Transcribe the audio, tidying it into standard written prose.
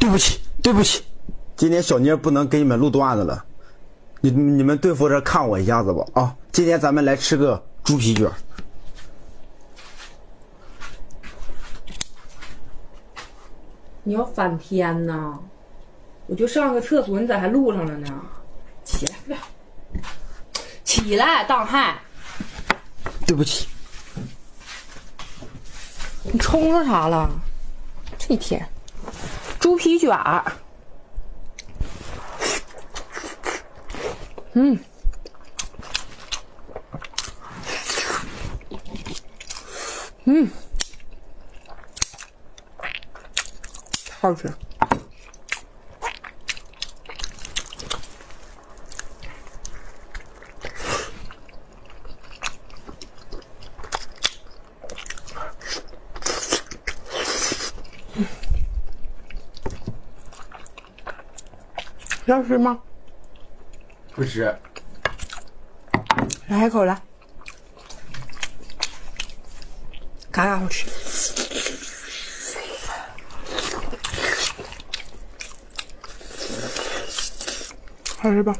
对不起，对不起，今天小妮不能给你们录段子了，你们对付着看我一下子吧啊！今天咱们来吃个猪皮卷。你要翻天呐！我就上个厕所，你咋还录上了呢？起来，起来，当害！对不起，你冲着啥了？这一天，猪皮卷儿，好吃。要吃吗？不吃。来一口来，嘎嘎好吃。好吃吧？